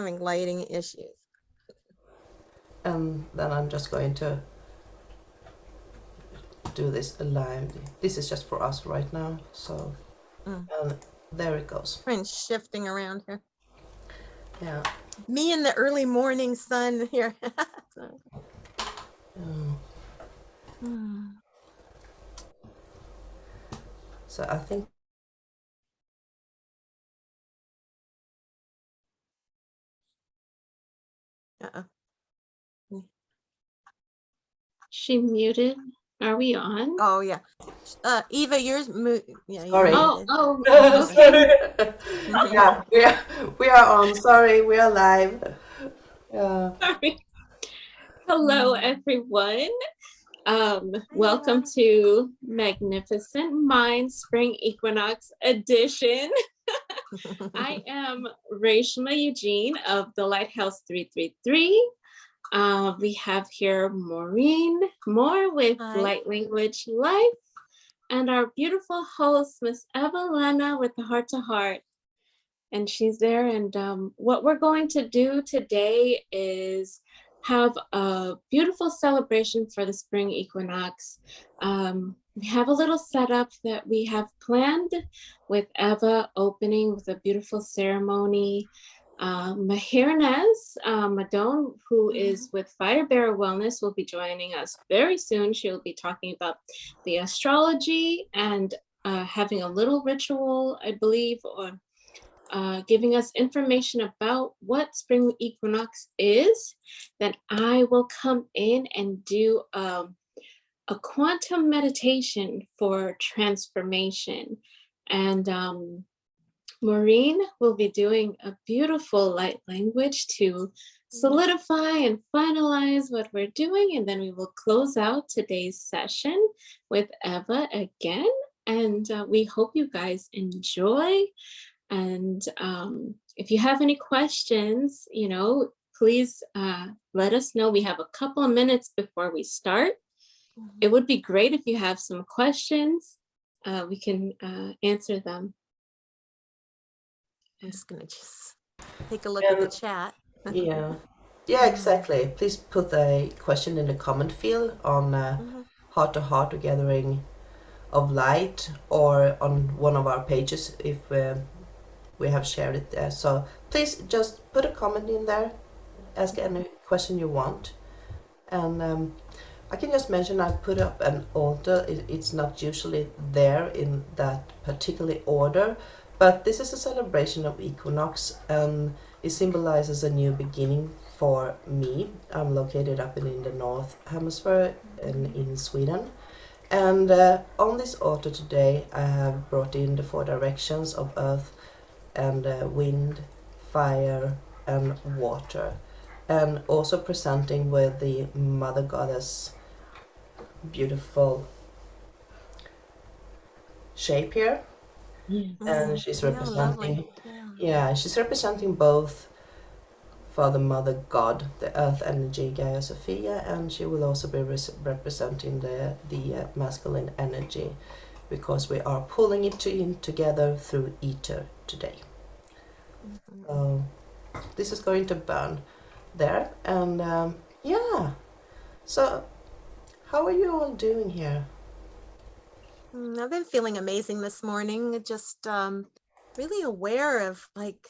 Having lighting issues. And then I'm just going to do this live. This is just for us right now. So, and there it goes. And shifting around here. Yeah. Me in the early morning sun here. So I think. She muted. Are we on? Oh yeah. Eva, yours yeah, Sorry. Okay. Yeah, we are on. Sorry, we are live. Sorry. Hello, everyone. Welcome to Magnificent Mind Spring Equinox Edition. I am Reshma Eugene of the Lighthouse 333. We have here Maureen Moore with Light Language Life, and our beautiful host, Miss Evelina with the Heart to Heart. And she's there. And what we're going to do today is have a beautiful celebration for the spring equinox. We have a little setup that we have planned with Eva opening with a beautiful ceremony. Mahirnez Madone, who is with Fire Bearer Wellness, will be joining us very soon. She'll be talking about the astrology and having a little ritual, I believe, or giving us information about what spring equinox is. Then I will come in and do a quantum meditation for transformation. And Maureen will be doing a beautiful light language to solidify and finalize what we're doing. And then we will close out today's session with Eva again. And we hope you guys enjoy. And if you have any questions, please let us know. We have a couple of minutes before we start. It would be great if you have some questions. We can answer them. I'm just gonna take a look at the chat. Yeah, exactly. Please put a question in the comment field on Heart to Heart Gathering of Light, or on one of our pages if we have shared it there. So please just put a comment in there, ask any question you want. And I can just mention I put up an altar. It's not usually there in that particular order, but this is a celebration of equinox, and it symbolizes a new beginning for me. I'm located up in the North Hemisphere in Sweden. And on this altar today, I have brought in the 4 directions of earth and wind, fire, and water. And also presenting with the Mother Goddess beautiful shape here. And she's representing, she's representing both Father, Mother, God, the earth energy, Gaia Sophia, and she will also be representing the masculine energy, because we are pulling it in together through ether today. So this is going to burn there, and so how are you all doing here? I've been feeling amazing this morning, just really aware of like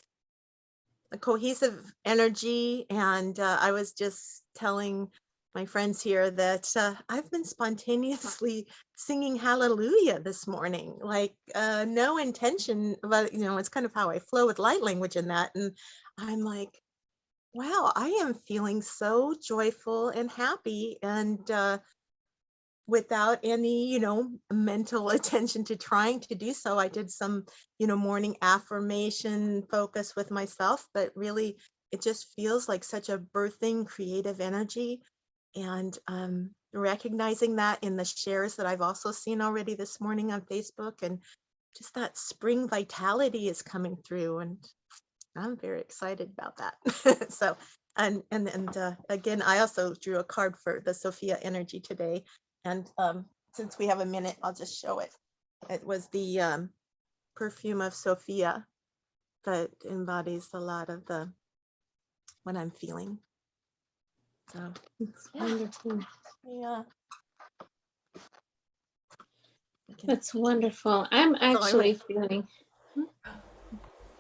a cohesive energy. And I was just telling my friends here that I've been spontaneously singing hallelujah this morning, like no intention, but it's kind of how I flow with light language in that. And I'm like, wow, I am feeling so joyful and happy, and without any, mental attention to trying to do so. I did some, morning affirmation focus with myself, but really it just feels like such a birthing creative energy. And recognizing that in the shares that I've also seen already this morning on Facebook, and just that spring vitality is coming through, and I'm very excited about that. So, and again, I also drew a card for the Sophia energy today. And since we have a minute, I'll just show it. It was the perfume of Sophia that embodies a lot of the what I'm feeling. So It's yeah, wonderful. yeah. Okay. That's wonderful. I'm So I actually went. feeling.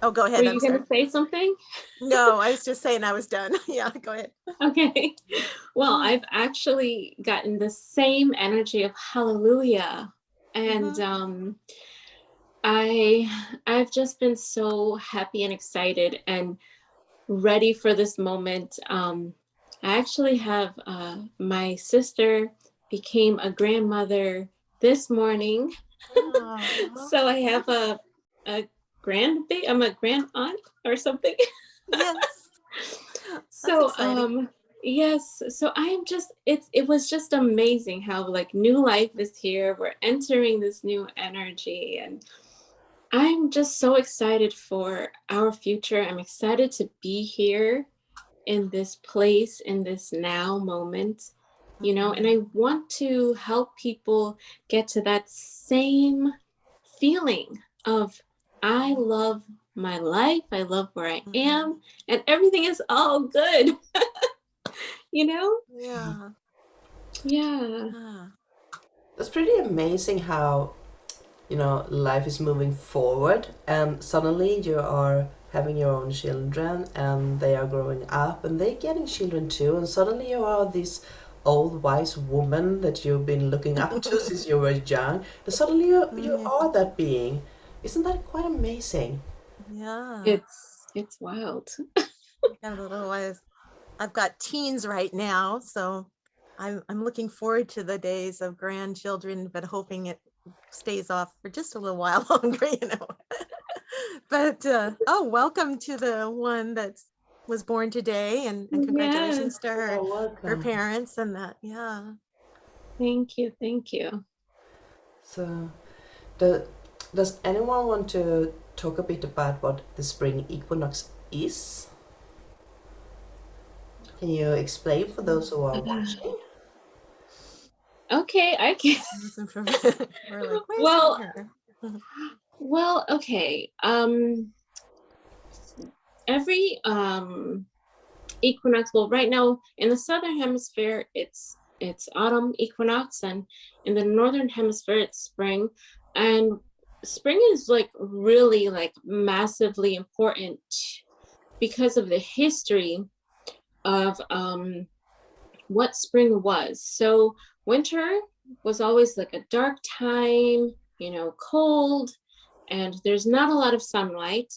Oh, go Were ahead. I'm you going sorry. to say something? No, I was just saying I was done. Yeah, go ahead. Okay. Well, I've actually gotten the same energy of hallelujah. And I've just been so happy and excited and ready for this moment. I actually have my sister became a grandmother this morning. Oh, So I have a I'm a grand aunt or something. yes. That's So exciting. yes, so I am just it was just amazing how like new life is here. We're entering this new energy and I'm just so excited for our future. I'm excited to be here in this place, in this now moment, and I want to help people get to that same feeling of I love my life, I love where I am, and everything is all good, you know? Yeah. Yeah. Ah. It's pretty amazing how, life is moving forward and suddenly you are having your own children and they are growing up and they're getting children too, and suddenly you are this old wise woman that you've been looking up to since you were young, and suddenly you are that being. Isn't that quite amazing? Yeah. It's wild. Got a little wise. I've got teens right now, so I'm looking forward to the days of grandchildren, but hoping it stays off for just a little while longer. But welcome to the one that was born today, and congratulations Yes. to her Oh, welcome. parents and that. Yeah. Thank you. Thank you. So, the, does anyone want to talk a bit about what the spring equinox is? Can you explain for those who are watching? Okay, I can. Listen for we're like, where's Well, her? well, okay. Every equinox, well, right now in the southern hemisphere it's autumn equinox, and in the northern hemisphere it's spring. And spring is like really like massively important because of the history of what spring was. So winter was always like a dark time, cold, and there's not a lot of sunlight.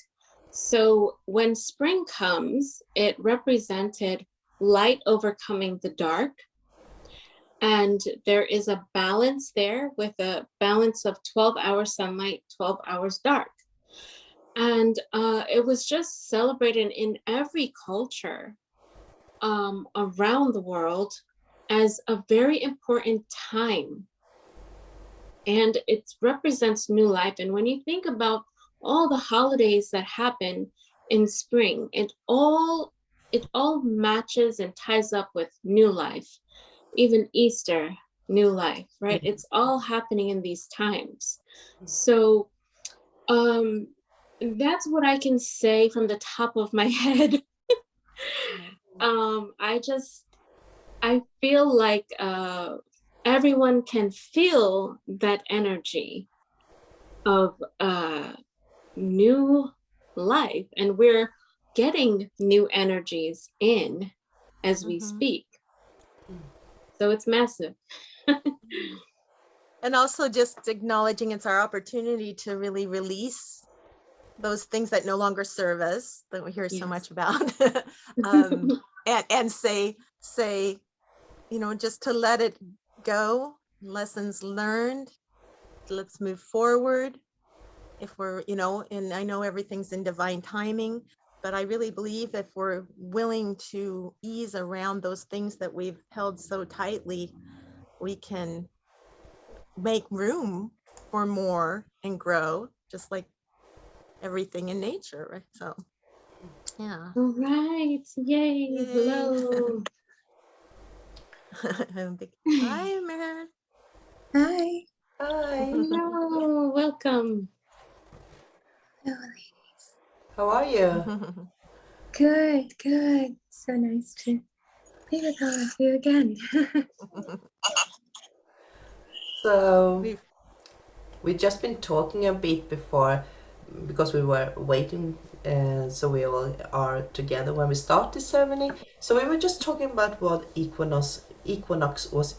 So when spring comes, it represented light overcoming the dark. And there is a balance there with a balance of 12 hours sunlight, 12 hours dark. And it was just celebrated in every culture around the world as a very important time. And it represents new life. And when you think about all the holidays that happen in spring, it all matches and ties up with new life. Even Easter, new life, right? It's all happening in these times. So that's what I can say from the top of my head. I feel like everyone can feel that energy of new life, and we're getting new energies in as we speak. So it's massive. And also just acknowledging it's our opportunity to really release those things that no longer serve us, that we hear so much about. And say, just to let it go, lessons learned, let's move forward. If we're, and I know everything's in divine timing, but I really believe if we're willing to ease around those things that we've held so tightly, we can make room for more and grow, just like everything in nature, right? So yeah. All right. Yay. Yay. Hello. Hi, Mary. Hi. Hi. Hello. Welcome. Hello, ladies. How are you? Good. So nice to be with all of you again. So We've we've just been talking a bit before because we were waiting, so we all are together when we start this ceremony. So we were just talking about what Equinox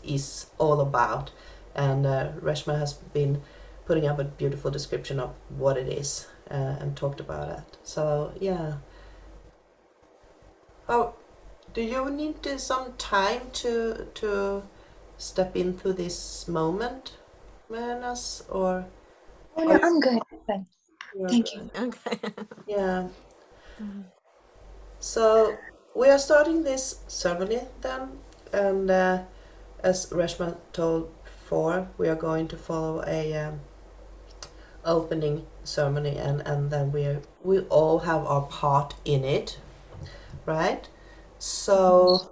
is all about, and Reshma has been putting up a beautiful description of what it is and talked about it. So yeah, how do you need some time to step into this moment, Manas, or Oh, are no, I'm good. you? Thank you. okay. Yeah. Mhm. So we are starting this ceremony then, and as Reshma told before, we are going to follow a opening ceremony, and then we all have our part in it, right? So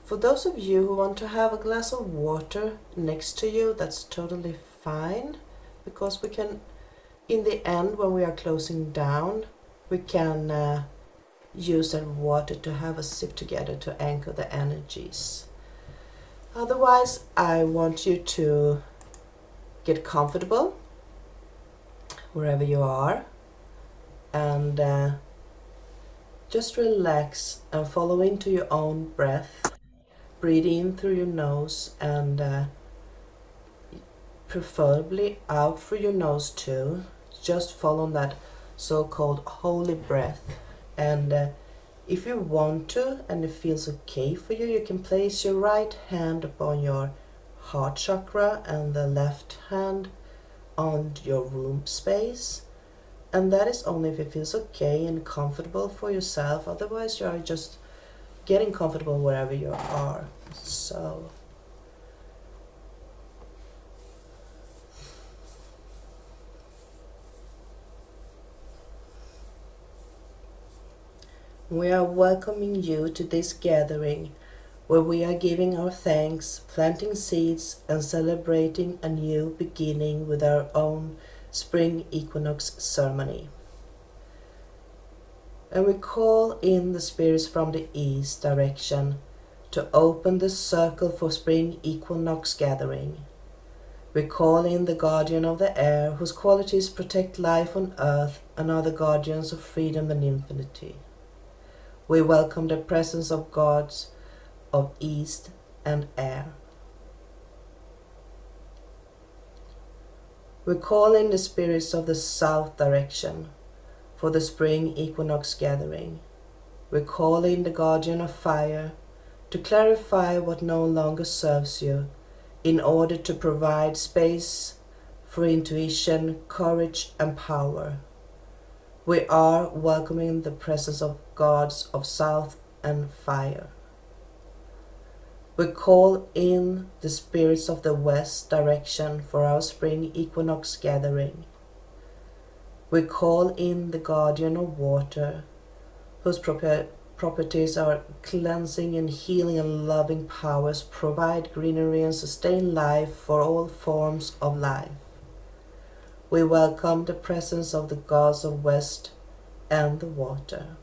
for those of you who want to have a glass of water next to you, that's totally fine, because we can, in the end, when we are closing down, we can use that water to have a sip together to anchor the energies. Otherwise, I want you to get comfortable wherever you are, and just relax and follow into your own breath. Breathe in through your nose and preferably out through your nose too. Just follow that so-called holy breath. And if you want to and it feels okay for you, you can place your right hand upon your heart chakra and the left hand on your womb space. And that is only if it feels okay and comfortable for yourself. Otherwise, you are just getting comfortable wherever you are. So we are welcoming you to this gathering where we are giving our thanks, planting seeds, and celebrating a new beginning with our own spring equinox ceremony. And we call in the spirits from the east direction to open the circle for spring equinox gathering. We call in the guardian of the air, whose qualities protect life on earth and are the guardians of freedom and infinity. We welcome the presence of gods of east and air. We call in the spirits of the south direction for the spring equinox gathering. We call in the guardian of fire to clarify what no longer serves you in order to provide space for intuition, courage, and power. We are welcoming the presence of gods of south and fire. We call in the spirits of the west direction for our spring equinox gathering. We call in the guardian of water, whose properties are cleansing and healing and loving powers, provide greenery and sustain life for all forms of life. We welcome the presence of the gods of west and the water.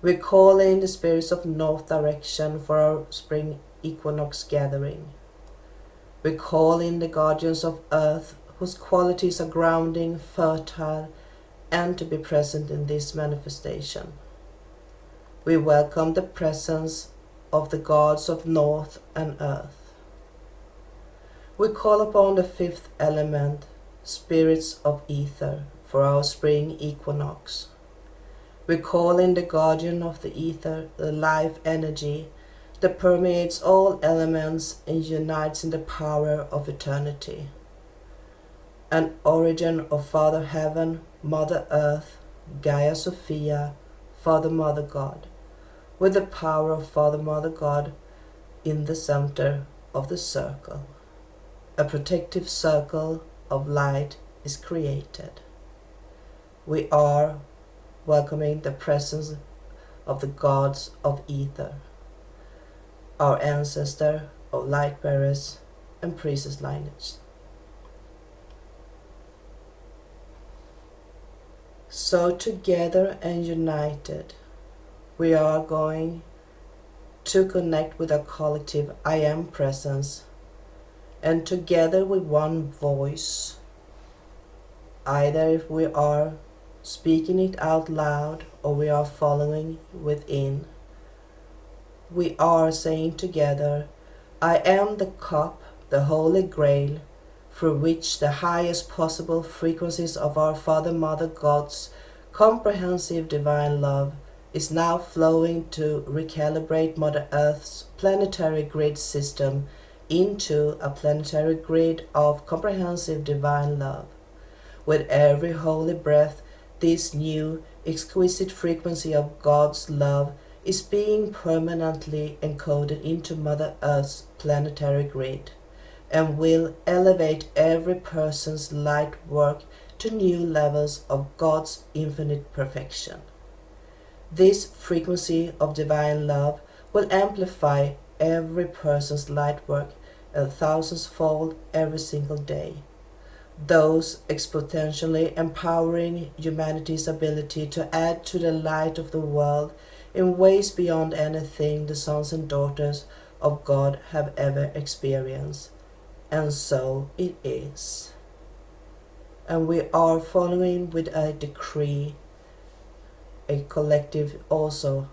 We call in the spirits of north direction for our spring equinox gathering. We call in the guardians of earth, whose qualities are grounding, fertile, and to be present in this manifestation. We welcome the presence of the gods of north and earth. We call upon the fifth element, spirits of ether, for our spring equinox. We call in the guardian of the ether, the life energy that permeates all elements and unites in the power of eternity. An origin of Father Heaven, Mother Earth, Gaia Sophia, Father Mother God, with the power of Father Mother God in the center of the circle. A protective circle of light is created. We are welcoming the presence of the gods of ether, our ancestor of light bearers and priestess lineage. So together and united, we are going to connect with our collective I am presence, and together with one voice, either if we are speaking it out loud or we are following within, we are saying together, I am the cup, the holy grail, through which the highest possible frequencies of our Father, Mother, God's comprehensive divine love is now flowing to recalibrate Mother Earth's planetary grid system into a planetary grid of comprehensive divine love. With every holy breath, this new, exquisite frequency of God's love is being permanently encoded into Mother Earth's planetary grid and will elevate every person's light work to new levels of God's infinite perfection. This frequency of divine love will amplify every person's light work a thousandfold every single day, those exponentially empowering humanity's ability to add to the light of the world in ways beyond anything the sons and daughters of God have ever experienced. And so it is. And we are following with a decree, a collective also,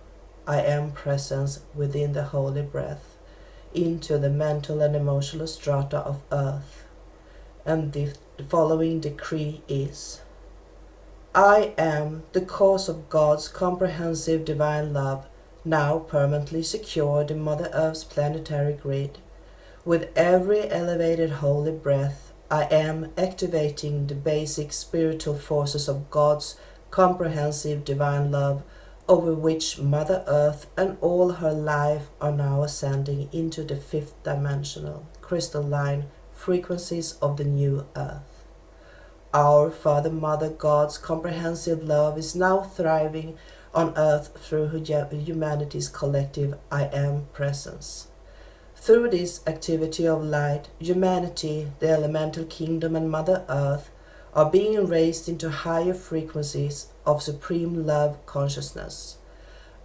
I am presence within the holy breath, into the mental and emotional strata of earth. And the following decree is, I am the cause of God's comprehensive divine love, now permanently secured in Mother Earth's planetary grid. With every elevated holy breath, I am activating the basic spiritual forces of God's comprehensive divine love, over which Mother Earth and all her life are now ascending into the fifth dimensional, crystalline frequencies of the new Earth. Our Father, Mother, God's comprehensive love is now thriving on Earth through humanity's collective I am presence. Through this activity of light, humanity, the elemental kingdom, and Mother Earth are being raised into higher frequencies of supreme love consciousness.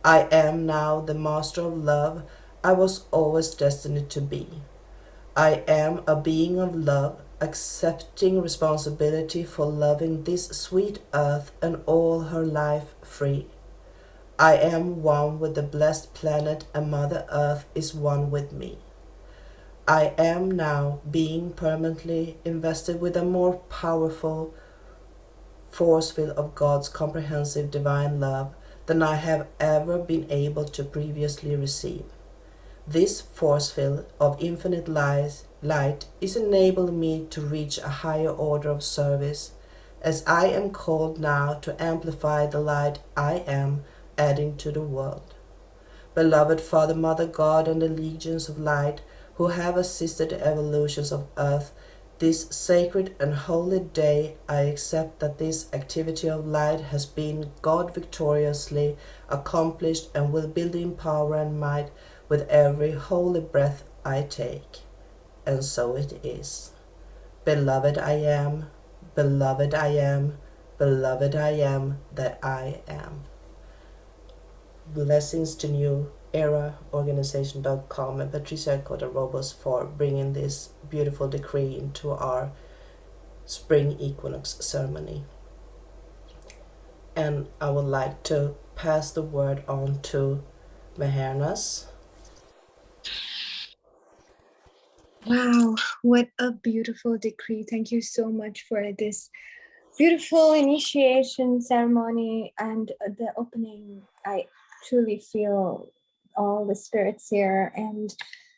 I am now the master of love I was always destined to be. I am a being of love, accepting responsibility for loving this sweet earth and all her life free. I am one with the blessed planet, and Mother Earth is one with me. I am now being permanently invested with a more powerful force field of God's comprehensive divine love than I have ever been able to previously receive. This force field of infinite light is enabling me to reach a higher order of service, as I am called now to amplify the light I am adding to the world. Beloved Father, Mother, God, and the legions of light who have assisted the evolutions of Earth, this sacred and holy day, I accept that this activity of light has been God victoriously accomplished and will build in power and might with every holy breath I take. And so it is. Beloved I am, beloved I am, beloved I am that I am. Blessings to New Era Organization.com and Patricia Cota-Robos for bringing this beautiful decree into our spring equinox ceremony. And I would like to pass the word on to Mehernas. Wow, what a beautiful decree. Thank you so much for this beautiful initiation ceremony and the opening. I truly feel all the spirits here and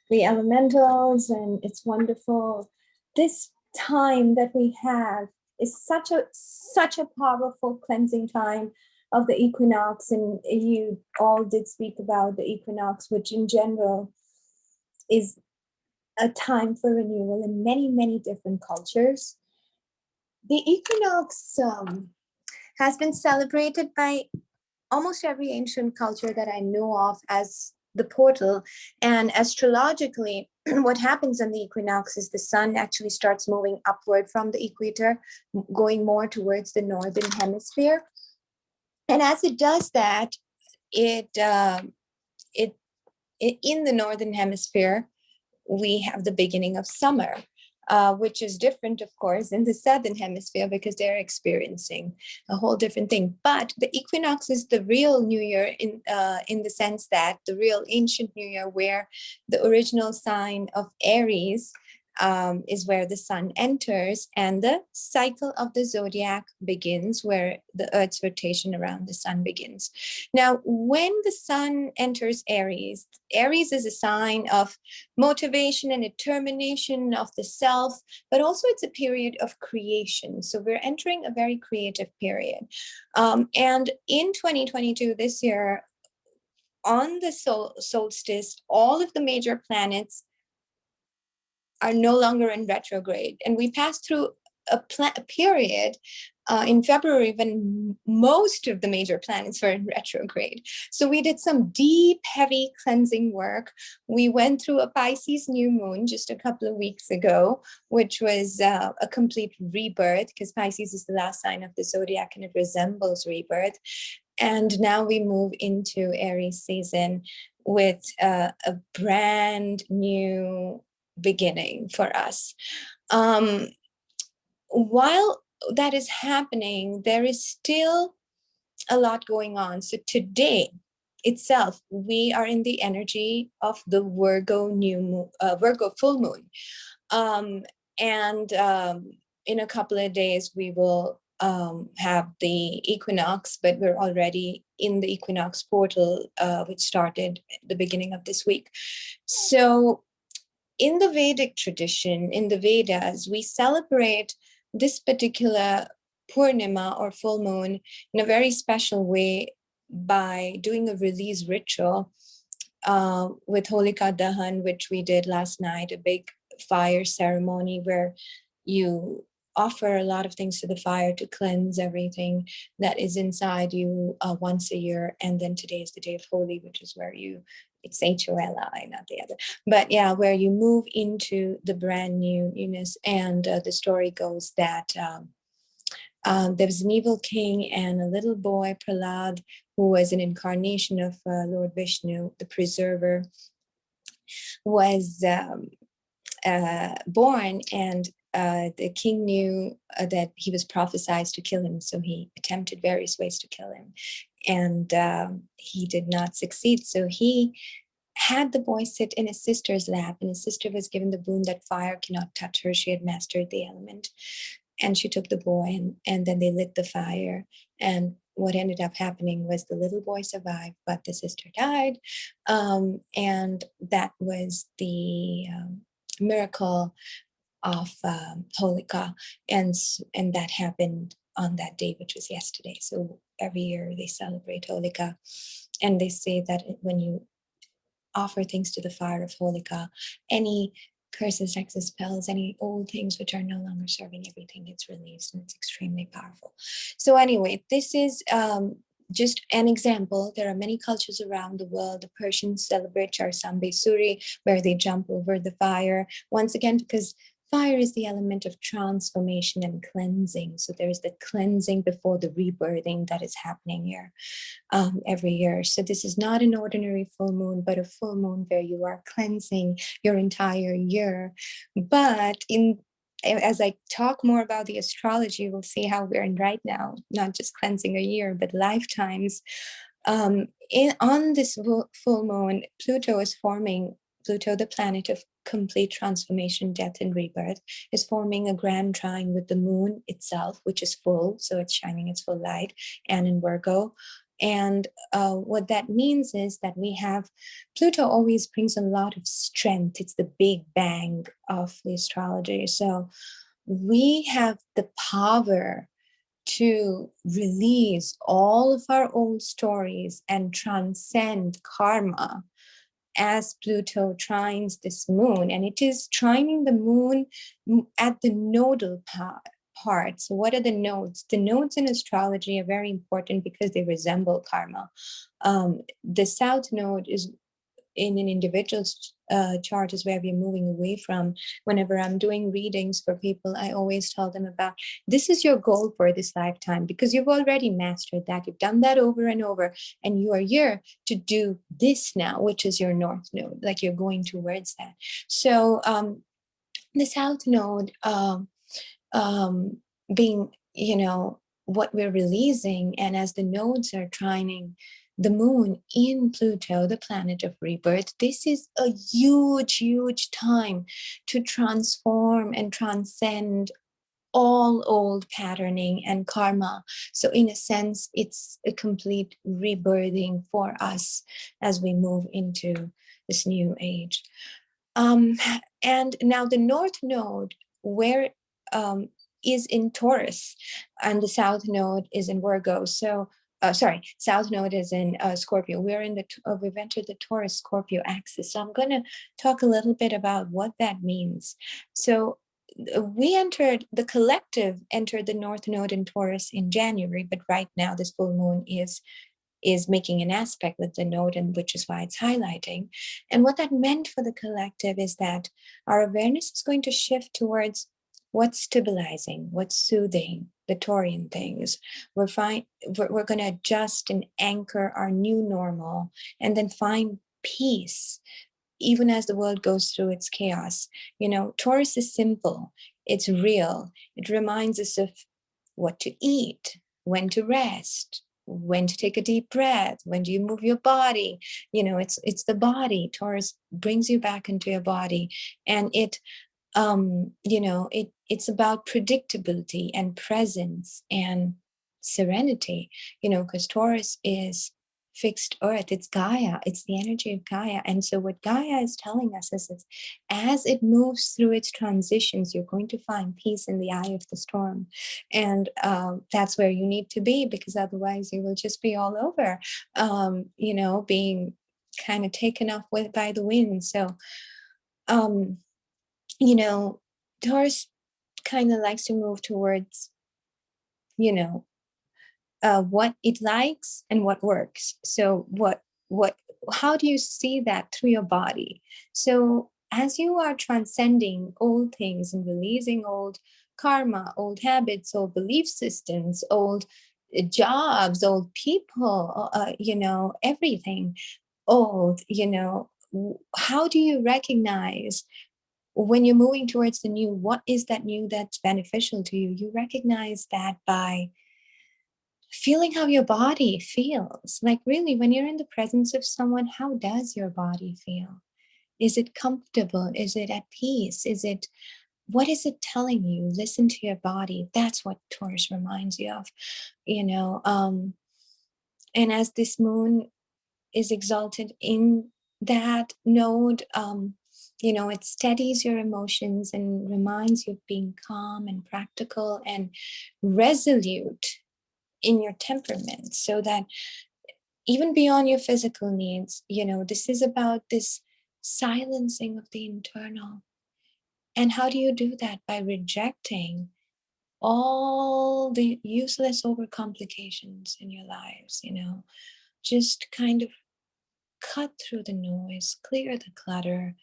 the elementals, and it's wonderful. This time that we have is such a powerful cleansing time of the equinox, and you all did speak about the equinox, which in general is a time for renewal in many, many different cultures. The equinox has been celebrated by almost every ancient culture that I know of as the portal. And astrologically, what happens on the equinox is the sun actually starts moving upward from the equator, going more towards the northern hemisphere. And as it does that, it in the northern hemisphere, we have the beginning of summer, which is different, of course, in the southern hemisphere because they're experiencing a whole different thing. But the equinox is the real New Year in the sense that the real ancient New Year, where the original sign of Aries is where the sun enters, and the cycle of the zodiac begins, where the Earth's rotation around the sun begins. Now, when the sun enters Aries, Aries is a sign of motivation and determination of the self, but also it's a period of creation. So we're entering a very creative period. And in 2022, this year, on the solstice, all of the major planets are no longer in retrograde. And we passed through a period in February when most of the major planets were in retrograde. So we did some deep, heavy cleansing work. We went through a Pisces new moon just a couple of weeks ago, which was a complete rebirth, because Pisces is the last sign of the zodiac and it resembles rebirth. And now we move into Aries season with a brand new beginning for us. While that is happening, there is still a lot going on. So today itself, we are in the energy of the Virgo new moon, Virgo full moon. In a couple of days, we will have the equinox, but we're already in the equinox portal, which started at the beginning of this week. So in the Vedic tradition, in the Vedas, we celebrate this particular Purnima or full moon in a very special way by doing a release ritual with Holika Dahan, which we did last night, a big fire ceremony where you offer a lot of things to the fire to cleanse everything that is inside you once a year. And then today is the day of Holi, which is where it's H-O-L-I, not the other. But yeah, where you move into the brand new newness. And the story goes that there was an evil king and a little boy, Prahlad, who was an incarnation of Lord Vishnu, the preserver, was born, and the king knew that he was prophesied to kill him, so he attempted various ways to kill him, and he did not succeed. So he had the boy sit in his sister's lap, and his sister was given the boon that fire cannot touch her. She had mastered the element, and she took the boy, and then they lit the fire. And what ended up happening was the little boy survived, but the sister died, and that was the miracle of Holika, and that happened on that day, which was yesterday. So every year they celebrate Holika, and they say that when you offer things to the fire of Holika, any curses, hexes, spells, any old things which are no longer serving, everything gets released, and it's extremely powerful. So anyway, this is just an example. There are many cultures around the world. The Persians celebrate Charsambe Suri, where they jump over the fire, once again, because fire is the element of transformation and cleansing. So there's the cleansing before the rebirthing that is happening here every year. So this is not an ordinary full moon, but a full moon where you are cleansing your entire year. But as I talk more about the astrology, we'll see how we're in right now, not just cleansing a year, but lifetimes. On this full moon, Pluto is forming, Pluto, the planet of complete transformation, death, and rebirth, is forming a grand trine with the moon itself, which is full, so it's shining its full light, and in Virgo. And what that means is that we have, Pluto always brings a lot of strength. It's the big bang of the astrology. So we have the power to release all of our old stories and transcend karma as Pluto trines this moon. And it is trining the moon at the nodal part. So what are the nodes? The nodes in astrology are very important because they resemble karma. The south node is in an individual's chart is where we're moving away from. Whenever I'm doing readings for people, I always tell them about this is your goal for this lifetime, because you've already mastered that. You've done that over and over, and you are here to do this now, which is your north node, like you're going towards that. So the south node being, what we're releasing, and as the nodes are trining the moon in Pluto, the planet of rebirth, this is a huge, huge time to transform and transcend all old patterning and karma. So in a sense, it's a complete rebirthing for us as we move into this new age. And now the North Node, where is in Taurus, and the South Node is in Virgo. So, South Node is in Scorpio. We're in we've entered the Taurus Scorpio axis. So I'm going to talk a little bit about what that means. So the collective entered the North Node in Taurus in January, but right now this full moon is making an aspect with the node, and which is why it's highlighting. And what that meant for the collective is that our awareness is going to shift towards what's stabilizing, what's soothing, the Taurian things. We're going to adjust and anchor our new normal, and then find peace even as the world goes through its chaos. Taurus is simple, it's real. It reminds us of what to eat, when to rest, when to take a deep breath, when do you move your body. It's the body. Taurus brings you back into your body, and it's about predictability and presence and serenity, because Taurus is fixed earth. It's Gaia. It's the energy of Gaia. And so what Gaia is telling us is that as it moves through its transitions, you're going to find peace in the eye of the storm. And that's where you need to be, because otherwise you will just be all over, being kind of taken off by the wind. So, Taurus kind of likes to move towards, what it likes and what works. So how do you see that through your body? So as you are transcending old things and releasing old karma, old habits, old belief systems, old jobs, old people, everything old, how do you recognize when you're moving towards the new, what is that new that's beneficial to you? You recognize that by feeling how your body feels. Like really, when you're in the presence of someone, how does your body feel? Is it comfortable? Is it at peace? What is it telling you? Listen to your body. That's what Taurus reminds you of, and as this moon is exalted in that node, it steadies your emotions and reminds you of being calm and practical and resolute in your temperament, so that even beyond your physical needs, this is about this silencing of the internal. And how do you do that? By rejecting all the useless overcomplications in your lives, just kind of cut through the noise, clear the clutter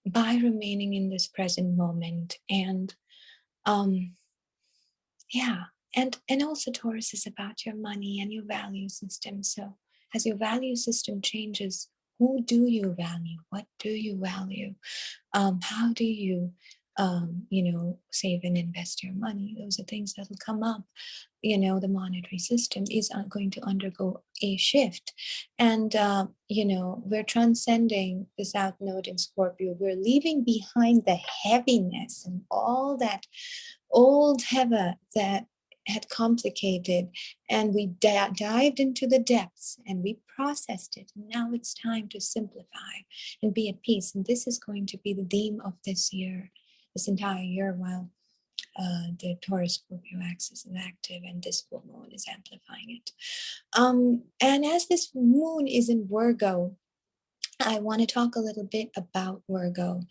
by remaining in this present moment. And and also Taurus is about your money and your value system. So as your value system changes, who do you value? What do you value? How do you save and invest your money? Those are things that will come up. The monetary system is going to undergo a shift. And we're transcending the South Node in Scorpio. We're leaving behind the heaviness and all that old heaven that had complicated, and we dived into the depths and we processed it. Now it's time to simplify and be at peace. And this is going to be the theme of this year, this entire year, while the Taurus Scorpio axis is active, and this full moon is amplifying it. And as this moon is in Virgo, I want to talk a little bit about Virgo.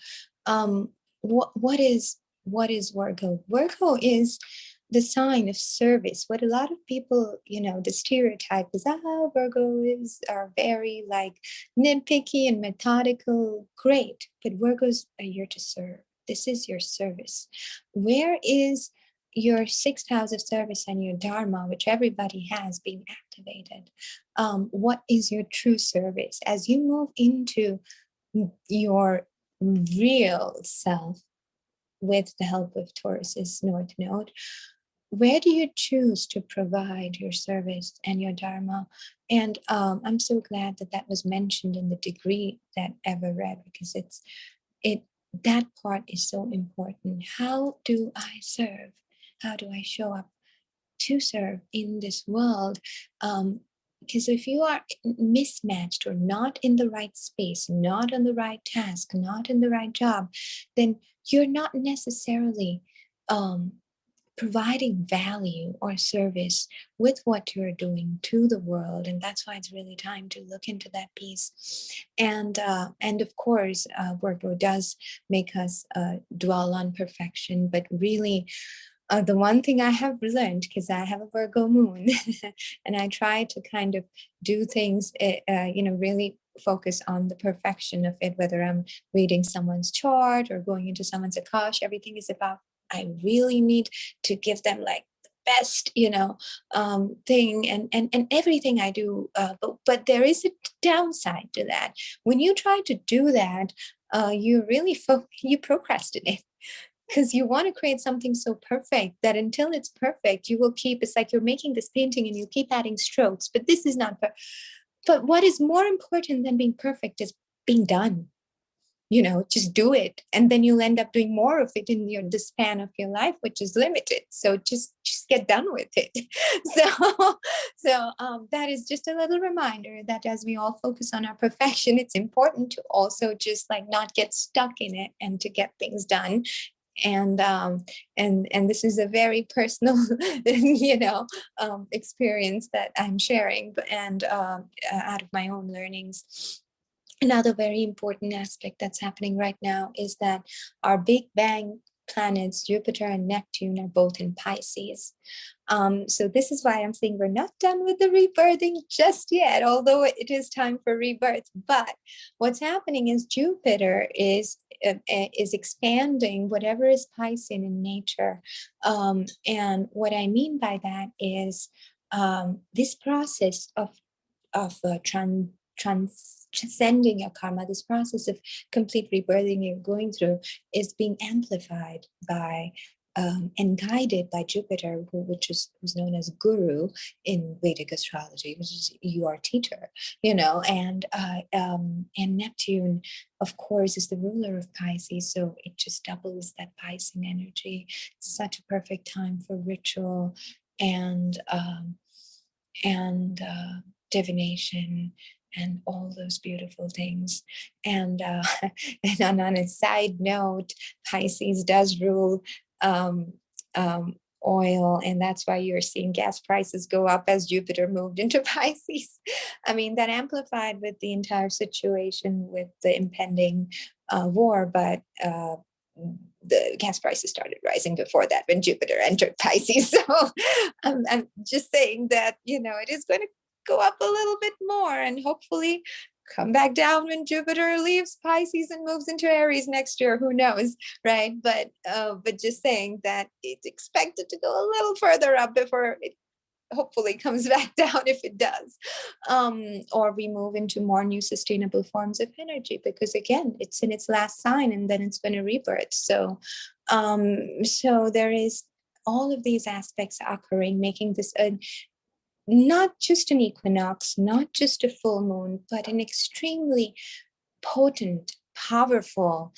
What is Virgo? Virgo is the sign of service. What a lot of people, the stereotype is, Virgos are very like nitpicky and methodical. Great, but Virgos are here to serve. This is your service. Where is your sixth house of service and your dharma, which everybody has, being activated? What is your true service as you move into your real self with the help of Taurus's North Node? Where do you choose to provide your service and your dharma? And I'm so glad that that was mentioned in the degree that Eva read, because that part is so important. How do I serve? How do I show up to serve in this world? Because if you are mismatched or not in the right space, not on the right task, not in the right job, then you're not necessarily providing value or service with what you're doing to the world. And that's why it's really time to look into that piece. And of course, Virgo does make us dwell on perfection, but really, the one thing I have learned, because I have a Virgo moon, and I try to kind of do things, really focus on the perfection of it, whether I'm reading someone's chart or going into someone's Akash, everything is about, I really need to give them like the best, thing, and everything I do. But there is a downside to that. When you try to do that, you really you procrastinate, because you want to create something so perfect that until it's perfect, you will keep, it's like you're making this painting and you keep adding strokes, but this is not perfect. But what is more important than being perfect is being done. Just do it, and then you'll end up doing more of it in the span of your life, which is limited. So just get done with it. So that is just a little reminder that as we all focus on our perfection, it's important to also just like not get stuck in it and to get things done. And this is a very personal experience that I'm sharing, and out of my own learnings. Another very important aspect that's happening right now is that our Big Bang planets, Jupiter and Neptune, are both in Pisces. So this is why I'm saying we're not done with the rebirthing just yet, although it is time for rebirth. But what's happening is Jupiter is expanding whatever is Piscean in nature. And what I mean by that is this process of transcending your karma, this process of complete rebirthing you're going through, is being amplified by and guided by Jupiter, who's known as Guru in Vedic astrology, which is your teacher, and Neptune, of course, is the ruler of Pisces, so it just doubles that Piscean energy. It's such a perfect time for ritual and divination and all those beautiful things. And and on a side note, Pisces does rule oil, and that's why you're seeing gas prices go up as Jupiter moved into Pisces. I mean, that amplified with the entire situation with the impending war, but the gas prices started rising before that when Jupiter entered Pisces. So I'm just saying that, it is going to go up a little bit more and hopefully come back down when Jupiter leaves Pisces and moves into Aries next year. Who knows, right? But just saying that it's expected to go a little further up before it hopefully comes back down, if it does, or we move into more new sustainable forms of energy, because again, it's in its last sign and then it's going to rebirth. So there is all of these aspects occurring, making this not just an equinox, not just a full moon, but an extremely potent, powerful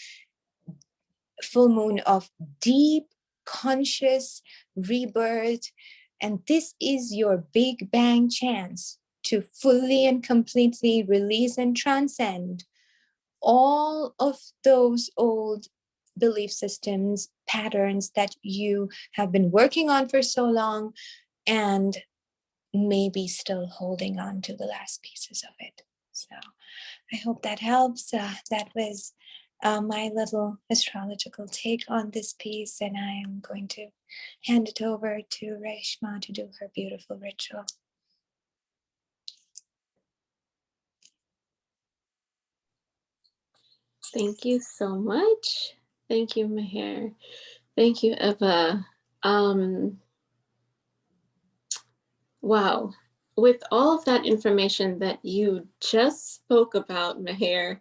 full moon of deep conscious rebirth. And this is your Big Bang chance to fully and completely release and transcend all of those old belief systems, patterns that you have been working on for so long and maybe still holding on to the last pieces of it. So I hope that helps. That was my little astrological take on this piece, and I am going to hand it over to Reshma to do her beautiful ritual. Thank you so much. Thank you, Meher. Thank you, Eva. Wow. With all of that information that you just spoke about, Meher,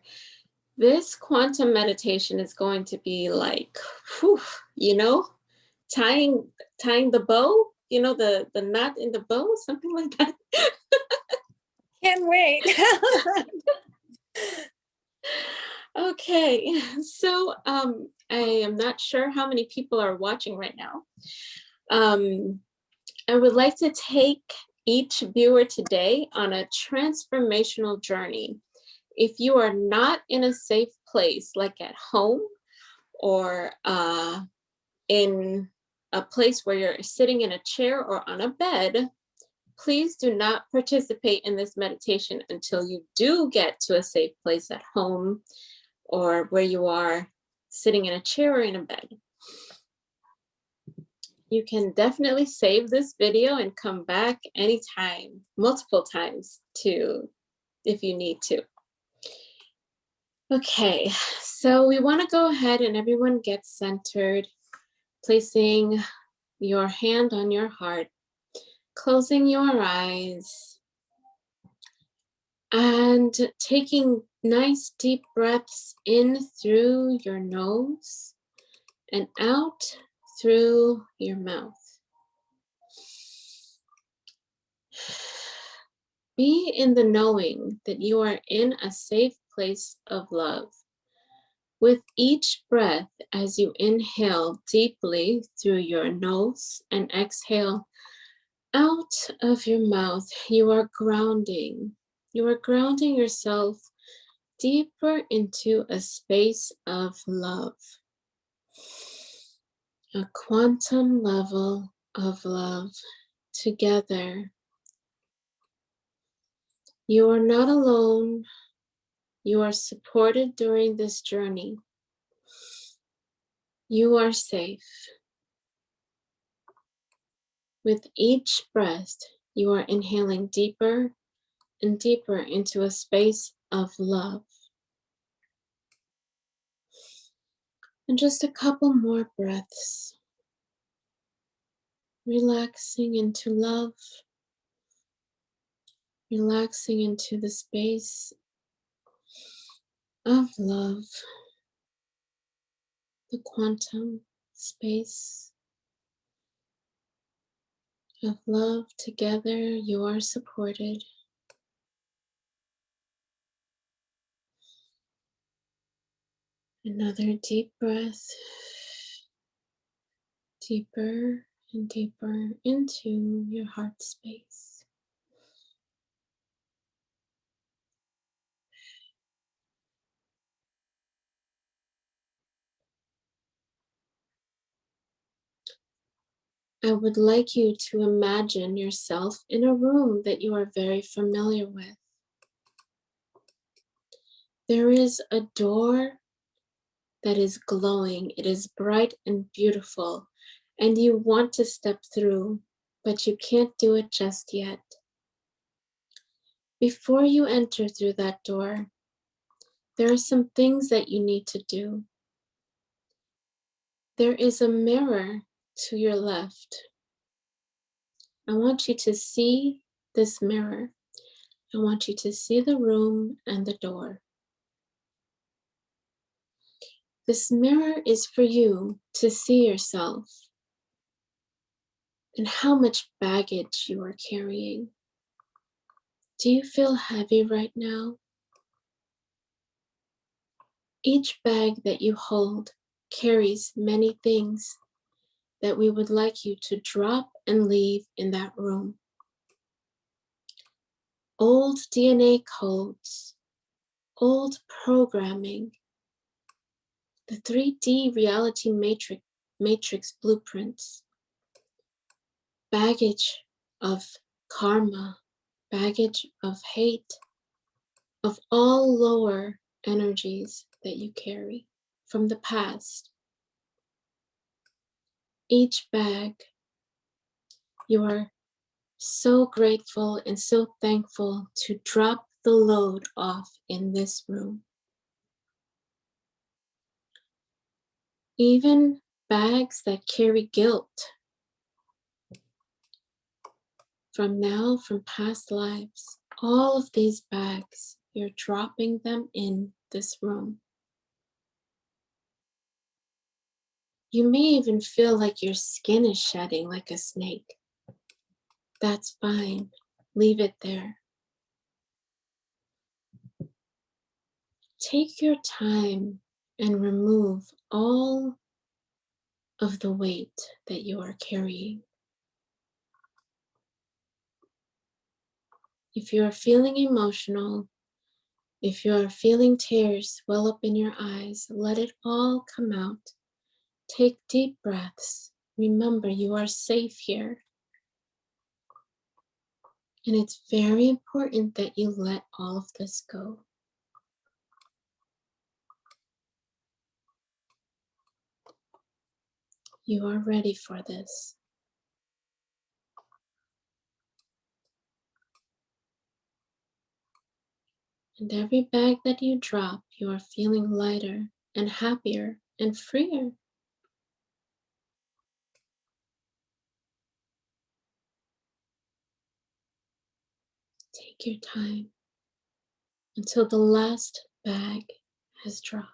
this quantum meditation is going to be like, whew, you know, tying the bow, you know, the knot in the bow, something like that. Can't wait. Okay, so I am not sure how many people are watching right now. I would like to take each viewer today on a transformational journey. If you are not in a safe place, like at home or in a place where you're sitting in a chair or on a bed, please do not participate in this meditation until you do get to a safe place at home or where you are sitting in a chair or in a bed. You can definitely save this video and come back anytime, multiple times if you need to. Okay, so we want to go ahead and everyone get centered, placing your hand on your heart, closing your eyes, and taking nice deep breaths in through your nose and out through your mouth. Be in the knowing that you are in a safe place of love. With each breath, as you inhale deeply through your nose and exhale out of your mouth, you are grounding. You are grounding yourself deeper into a space of love. A quantum level of love together. You are not alone. You are supported during this journey. You are safe. With each breath, you are inhaling deeper and deeper into a space of love. And just a couple more breaths. Relaxing into love. Relaxing into the space of love. The quantum space of love. Together, you are supported. Another deep breath. Deeper and deeper into your heart space. I would like you to imagine yourself in a room that you are very familiar with. There is a door that is glowing. It is bright and beautiful, and you want to step through, but you can't do it just yet. Before you enter through that door, there are some things that you need to do. There is a mirror to your left. I want you to see this mirror. I want you to see the room and the door. This mirror is for you to see yourself and how much baggage you are carrying. Do you feel heavy right now? Each bag that you hold carries many things that we would like you to drop and leave in that room. Old DNA codes, old programming, the 3D reality matrix blueprints, baggage of karma, baggage of hate, of all lower energies that you carry from the past. each bag. You are so grateful and so thankful to drop the load off in this room. Even bags that carry guilt from past lives, all of these bags, you're dropping them in this room. You may even feel like your skin is shedding like a snake. That's fine. Leave it there. Take your time and remove all of the weight that you are carrying. If you are feeling emotional, if you are feeling tears well up in your eyes, let it all come out. Take deep breaths. Remember, you are safe here. And it's very important that you let all of this go. You are ready for this. And every bag that you drop, you are feeling lighter and happier and freer. Take your time until the last bag has dropped.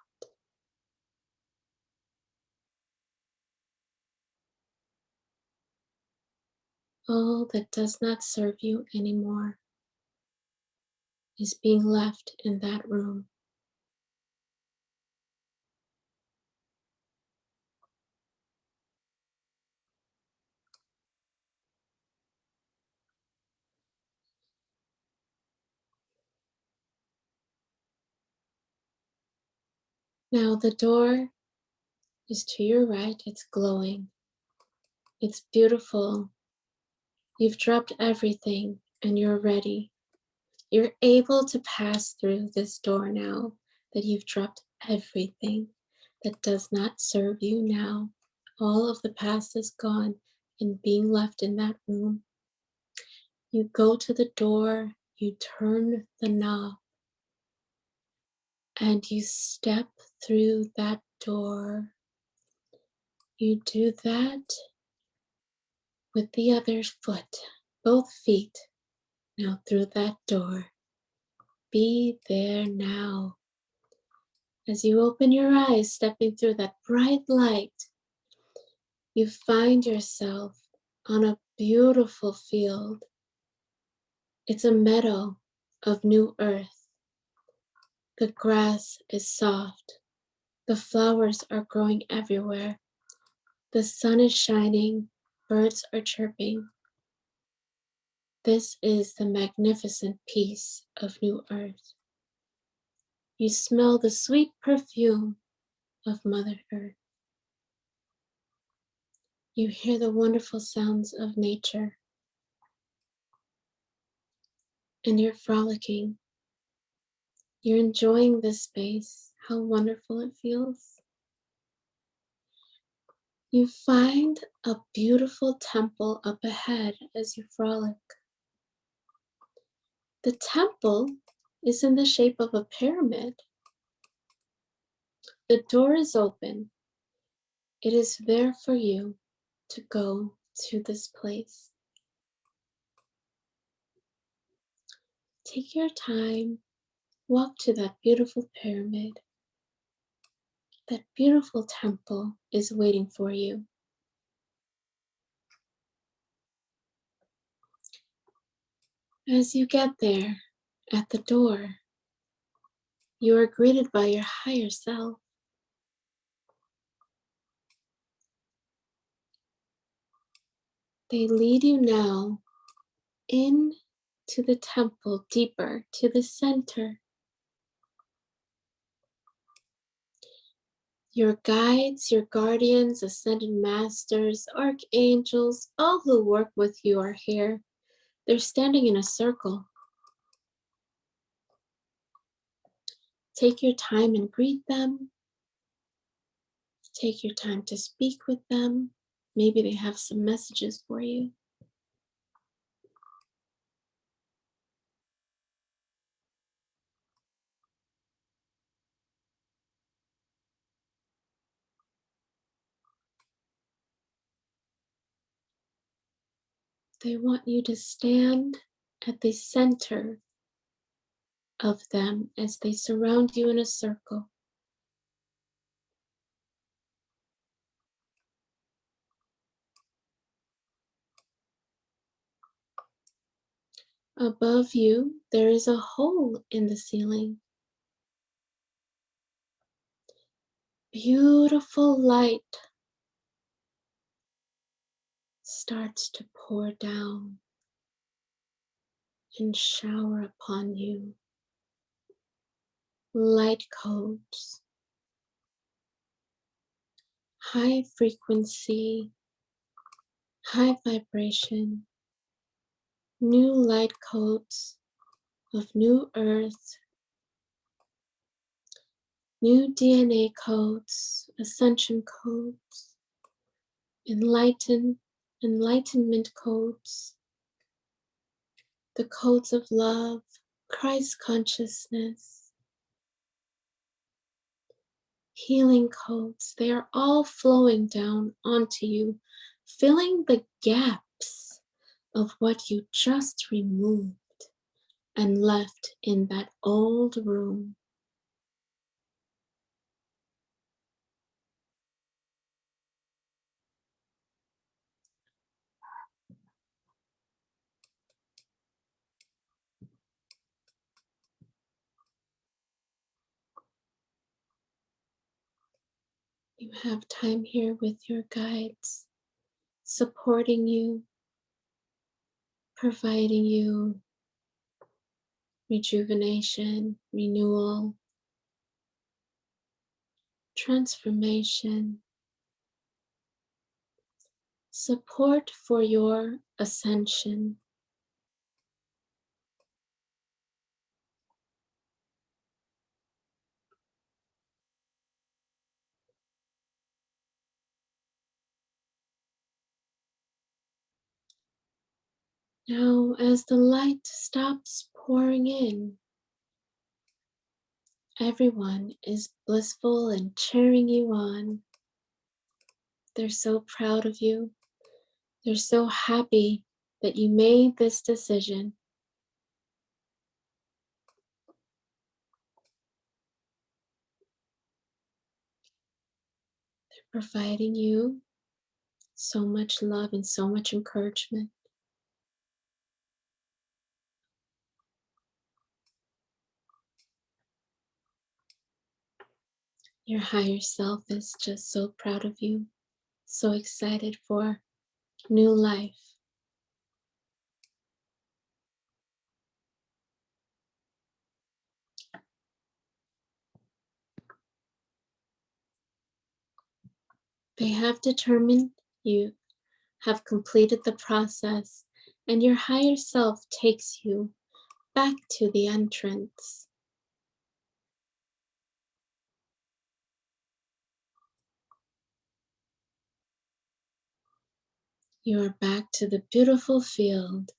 All that does not serve you anymore is being left in that room. Now the door is to your right. It's glowing. It's beautiful. You've dropped everything and you're ready. You're able to pass through this door now that you've dropped everything that does not serve you now. All of the past is gone and being left in that room. You go to the door, you turn the knob, and you step through that door. You do that with the other foot, both feet, now through that door. Be there now. As you open your eyes, stepping through that bright light, you find yourself on a beautiful field. It's a meadow of new earth. The grass is soft. The flowers are growing everywhere. The sun is shining. Birds are chirping. This is the magnificent peace of new earth. You smell the sweet perfume of Mother Earth. You hear the wonderful sounds of nature. And you're frolicking. You're enjoying this space. How wonderful it feels. You find a beautiful temple up ahead as you frolic. The temple is in the shape of a pyramid. The door is open. It is there for you to go to this place. Take your time, walk to that beautiful pyramid. That beautiful temple is waiting for you. As you get there, at the door, you are greeted by your higher self. They lead you now into the temple, deeper to the center. Your guides, your guardians, ascended masters, archangels, all who work with you are here. They're standing in a circle. Take your time and greet them. Take your time to speak with them. Maybe they have some messages for you. They want you to stand at the center of them as they surround you in a circle. Above you, there is a hole in the ceiling. Beautiful light starts to pour down and shower upon you. Light codes, high frequency, high vibration, new light codes of new earth, new DNA codes, ascension codes, enlightenment codes, the codes of love, Christ consciousness, healing codes. They are all flowing down onto you, filling the gaps of what you just removed and left in that old room. You have time here with your guides, supporting you, providing you rejuvenation, renewal, transformation, support for your ascension. Now, as the light stops pouring in, everyone is blissful and cheering you on. They're so proud of you. They're so happy that you made this decision. They're providing you so much love and so much encouragement. Your higher self is just so proud of you, so excited for new life. They have determined you have completed the process, and your higher self takes you back to the entrance. You are back to the beautiful field.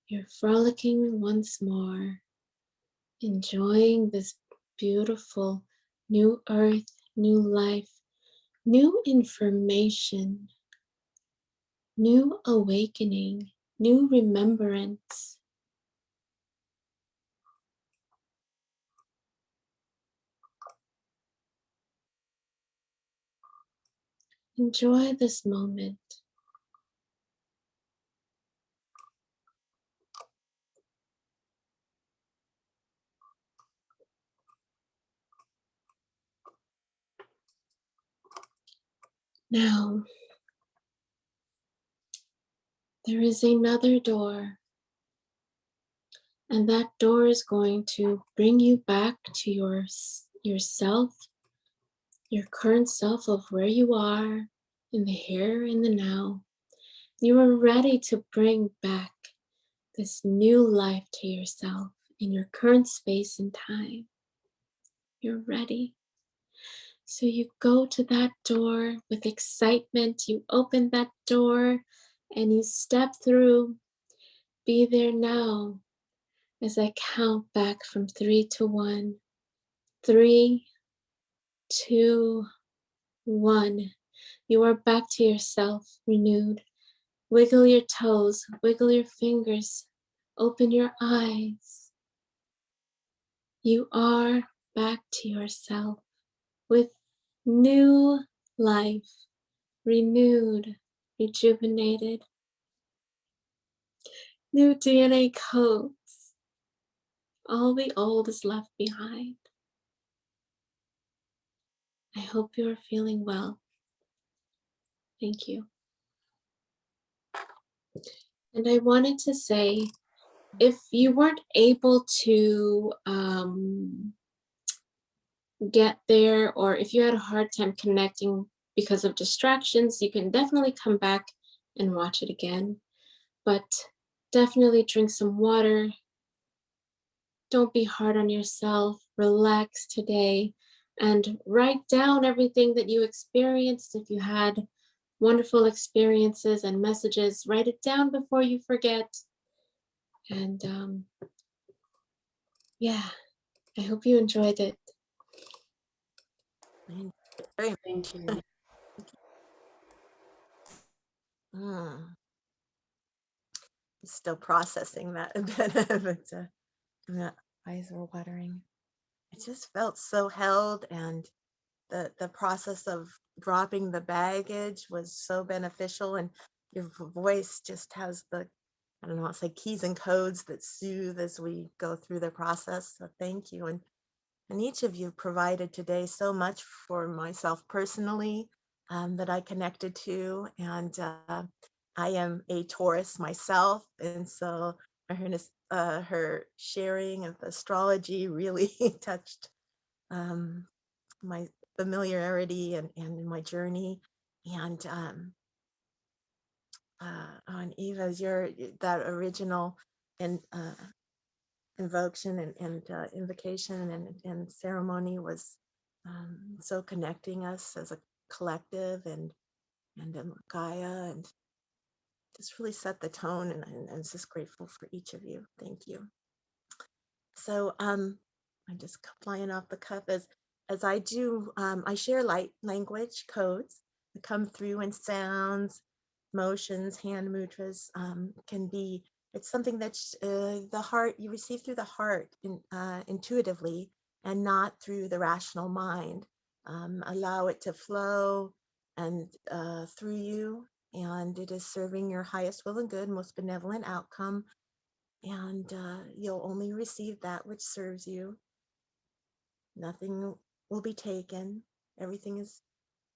You're frolicking once more, enjoying this beautiful new earth, new life, new information, new awakening, new remembrance. Enjoy this moment. Now, there is another door, and that door is going to bring you back to yourself, your current self of where you are in the here and the now. You are ready to bring back this new life to yourself in your current space and time. You're ready. So you go to that door with excitement, you open that door and you step through. Be there now as I count back from 3 to 1. 3, 2, 1. You are back to yourself, renewed. Wiggle your toes, wiggle your fingers, open your eyes. You are back to yourself with new life, renewed, rejuvenated, new DNA codes. All the old is left behind. I hope you are feeling well. Thank you. And I wanted to say, if you weren't able to get there, or if you had a hard time connecting because of distractions, you can definitely come back and watch it again. But definitely drink some water. Don't be hard on yourself. Relax today and write down everything that you experienced. If you had wonderful experiences and messages, write it down before you forget. And yeah, I hope you enjoyed it. Very Thank you. Still processing that a bit, but my eyes were watering. I just felt so held, and the process of dropping the baggage was so beneficial, and your voice just has the, I don't know, it's like keys and codes that soothe as we go through the process. So thank you. And each of you provided today so much for myself personally, that I connected to. And I am a Taurus myself. And so her sharing of astrology really touched my familiarity and my journey. And on Eva's, that original and invocation and invocation and ceremony was so connecting us as a collective and Gaia, and just really set the tone, and I'm just grateful for each of you. Thank you. So I'm just flying off the cuff as I do. I share light language codes that come through in sounds, motions, hand mudras. Can be, it's something that the heart, you receive through the heart intuitively, and not through the rational mind. Allow it to flow and through you, and it is serving your highest will and good, most benevolent outcome. And you'll only receive that which serves you. Nothing will be taken. Everything is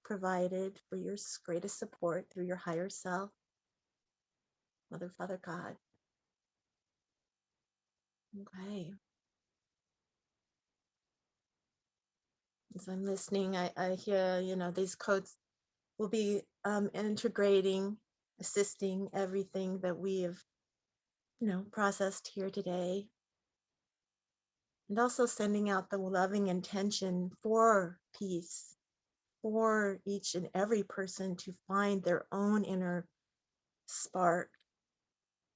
provided for your greatest support through your higher self, Mother, Father, God. Okay. As I'm listening, I hear, these codes will be integrating, assisting everything that we have, processed here today. And also sending out the loving intention for peace, for each and every person to find their own inner spark,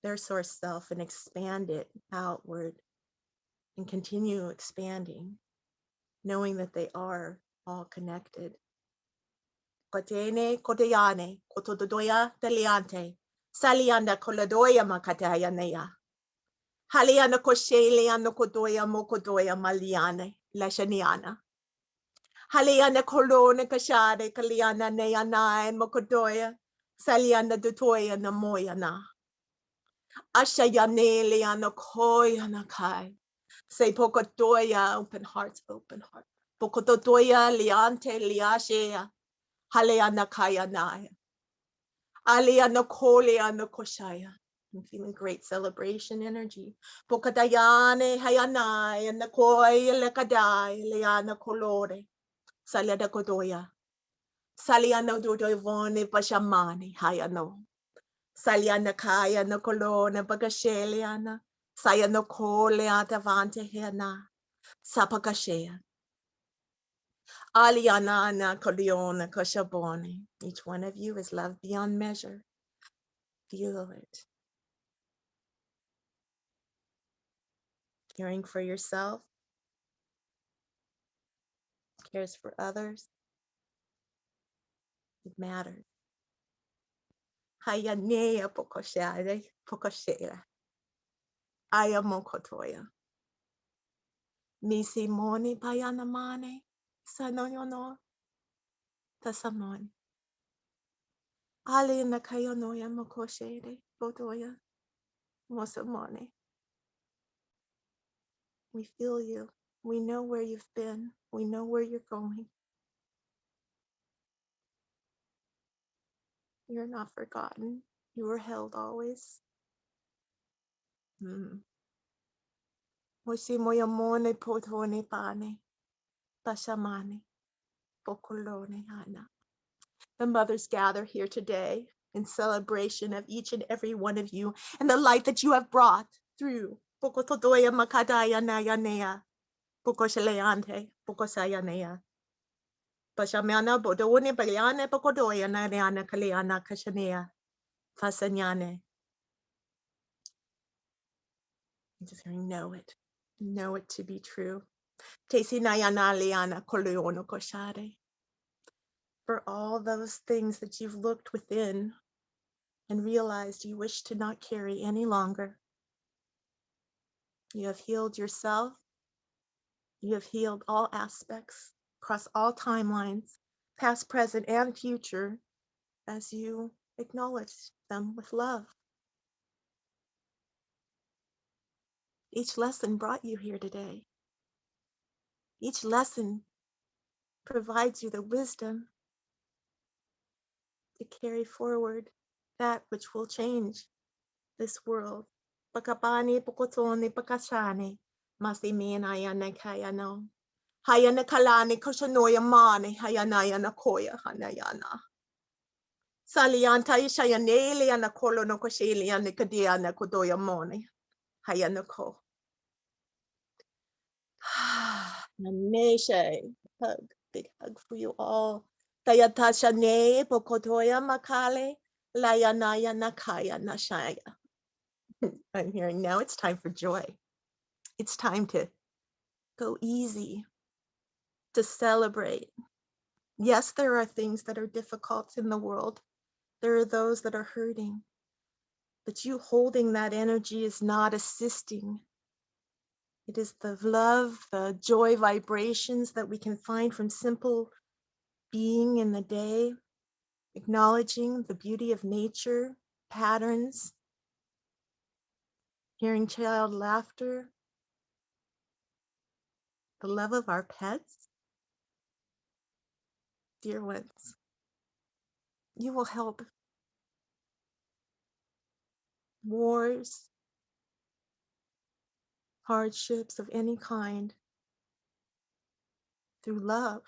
their source self, and expand it outward and continue expanding, knowing that they are all connected. Kotene, koteyane, kotodoya teliante, salianda koladoya makatayanea. Haliana kosheliana kodoya mokodoya maliane, lashaniana. Haliana kolone kashade kaliana neana mokodoya, saliana dutoya namoyana. Ashayane liana koyana kai. Say pokodoya, open hearts, open heart. Pokodoya liante liashea. Haleana kaya naya. Aliana koleana koshaya. I'm feeling great celebration energy. Pokadayane hayanai and the koi lekadai liana kolore. Salada kodoya. Saliana dodovone pashamani hayano. Saliana kaya no kolone bagasheliana. Sayano kole atavante hena. Sapakashea. Alianana Koliona Koshabone. Each one of you is loved beyond measure. Feel it. Caring for yourself, cares for others. It matters. Hayanea Pokoshare Pokoshera. Ayamokotoya. Misi Moni Payanamane. Sanoyono. Tasamon. Ali Nakayonoya Mokoshere. Botoya. Mosamone. We feel you. We know where you've been. We know where you're going. You're not forgotten. You were held always. Moshi moyamone potone pane. Pashamane. Pokolone hana. The mothers gather here today in celebration of each and every one of you and the light that you have brought through. Pokotodoya makadaya nayanea. Pokoshaleante. Pokosayanea. Pashamana bodone baliane pokodoya nayana kaleana kashanea. Fasanyane. Just know it. Know it to be true. Tesi nayana leana koleono koshare. For all those things that you've looked within and realized you wish to not carry any longer. You have healed yourself. You have healed all aspects across all timelines, past, present, and future, as you acknowledge them with love. Each lesson brought you here today. Each lesson provides you the wisdom to carry forward that which will change this world. Pakapani pukotoni pakashani masimina yana kayano. Hayana kalani koshanoya mani hayanaya nakoya hanayana. Salianta ishayaneli ana kolo no koshili ana kadiana kodoya moni. Hayanako. Nameshe. Hug. Big hug for you all. Tayatasha ne pokotoya makale. Layanaya nakaya nashaya. I'm hearing now it's time for joy. It's time to go easy, to celebrate. Yes, there are things that are difficult in the world. There are those that are hurting. But you holding that energy is not assisting. It is the love, the joy vibrations that we can find from simple being in the day, acknowledging the beauty of nature, patterns, hearing child laughter, the love of our pets. Dear ones, you will help wars, hardships of any kind through love,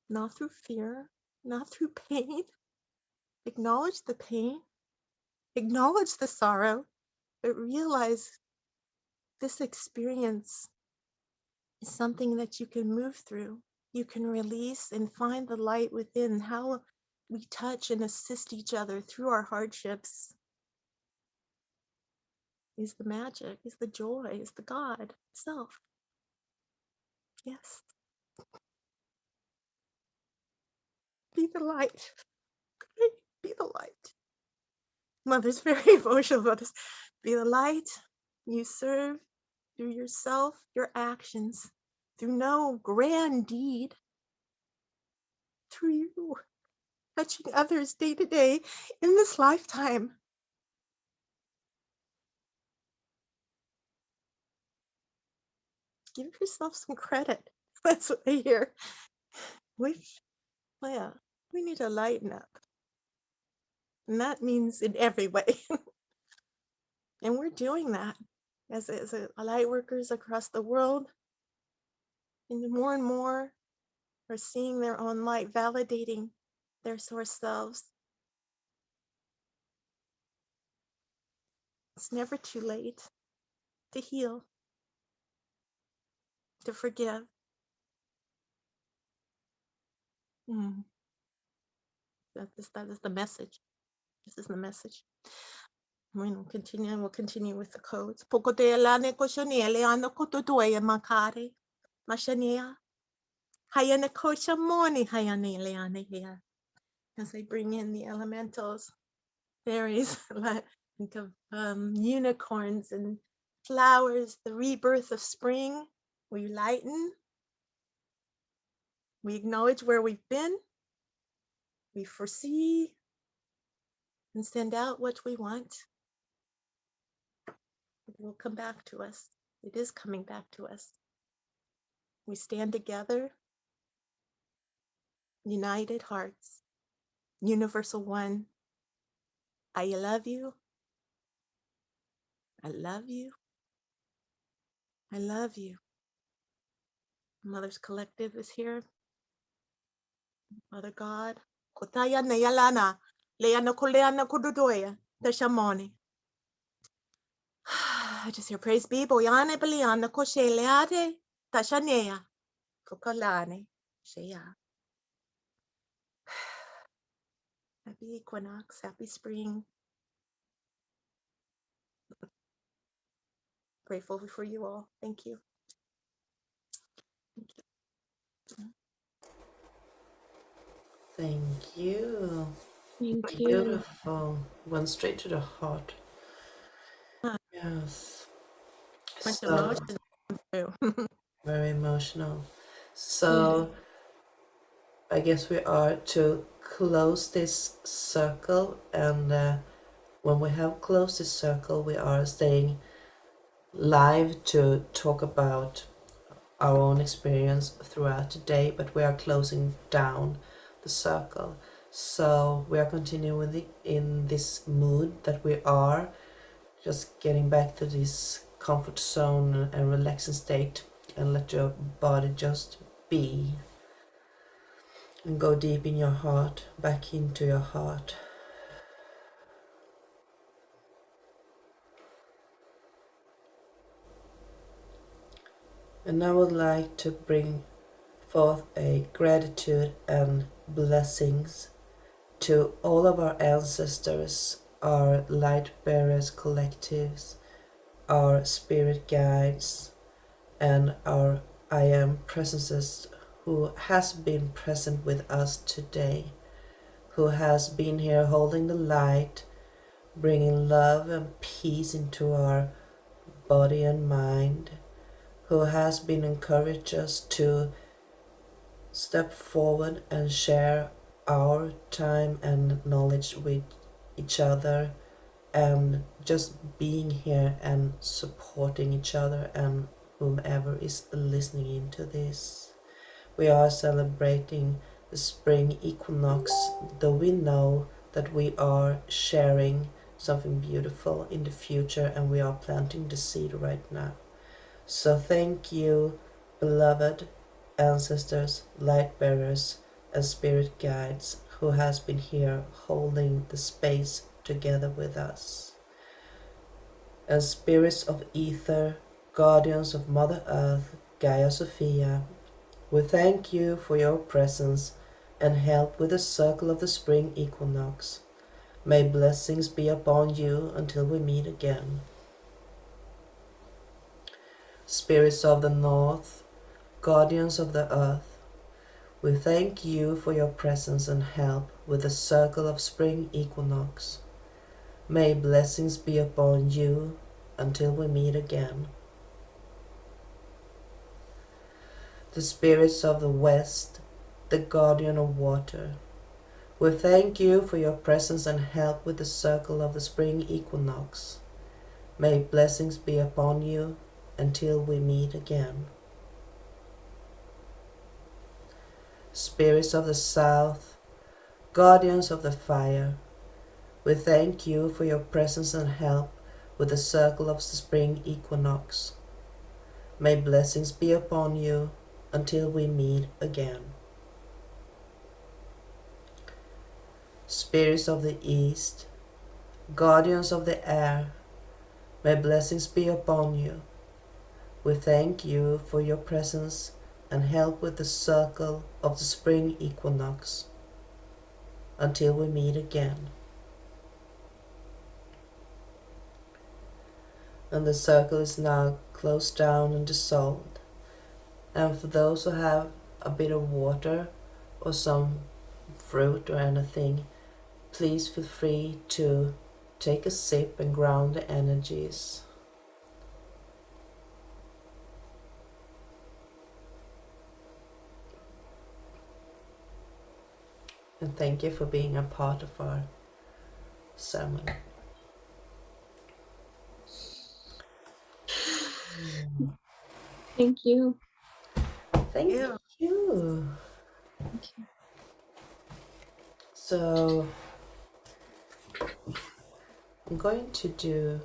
not through fear, not through pain. Acknowledge the pain, acknowledge the sorrow, but realize this experience is something that you can move through. You can release and find the light within. How we touch and assist each other through our hardships is the magic, is the joy, is the God self. Yes. Be the light. Be the light. Mother's very emotional about this. Be the light you serve through yourself, your actions, through no grand deed, through you, touching others day to day in this lifetime. Give yourself some credit. That's what I hear. We need to lighten up. And that means in every way. And we're doing that as light workers across the world. And more are seeing their own light, validating their source selves. It's never too late to heal, to forgive, Mm. That is the message. This is the message. We'll continue with the codes. Pokoteelane koshoniele ano kototoya makare. Mashania. Hayana kosha moni hayane leane here. As I bring in the elementals, fairies, think of unicorns and flowers, the rebirth of spring. We lighten. We acknowledge where we've been. We foresee and send out what we want. It will come back to us. It is coming back to us. We stand together, united hearts, universal one. I love you. I love you. I love you. Mother's Collective is here. Mother God. Kotaya neyalana. Leana koleana kududoya. Tashamoni. I just hear praise be. Boyane beliana koshe leate. Tashanea. Kokalane. Shea. Happy equinox. Happy spring. Grateful for you all. Thank you. Thank you. Thank you. Beautiful. Went straight to the heart. Ah, Yes. much So emotion too. very emotional. So I guess we are to close this circle, and when we have closed this circle, we are staying live to talk about our own experience throughout the day, but we are closing down the circle. So we are continuing in this mood that we are, just getting back to this comfort zone and relaxing state, and let your body just be. And go deep in your heart, back into your heart. And I would like to bring forth a gratitude and blessings to all of our ancestors, our light bearers collectives, our spirit guides, and our I am presences who has been present with us today, who has been here holding the light, bringing love and peace into our body and mind, who has been encouraged us to step forward and share our time and knowledge with each other, and just being here and supporting each other and whomever is listening into this. We are celebrating the spring equinox, though we know that we are sharing something beautiful in the future, and we are planting the seed right now. So thank you, beloved ancestors, light bearers, and spirit guides who has been here holding the space together with us. And spirits of ether, guardians of Mother Earth, Gaia Sophia, we thank you for your presence and help with the circle of the spring equinox. May blessings be upon you until we meet again. Spirits of the north, guardians of the earth, we thank you for your presence and help with the circle of spring equinox. May blessings be upon you until we meet again. The spirits of the west, the guardian of water, we thank you for your presence and help with the circle of the spring equinox. May blessings be upon you until we meet again. Spirits of the south, guardians of the fire, we thank you for your presence and help with the circle of the spring equinox. May blessings be upon you until we meet again. Spirits of the east, guardians of the air, may blessings be upon you. We thank you for your presence and help with the circle of the spring equinox until we meet again. And the circle is now closed down and dissolved. And for those who have a bit of water or some fruit or anything, please feel free to take a sip and ground the energies. And thank you for being a part of our ceremony. Thank you. Thank Yeah. you. So I'm going to do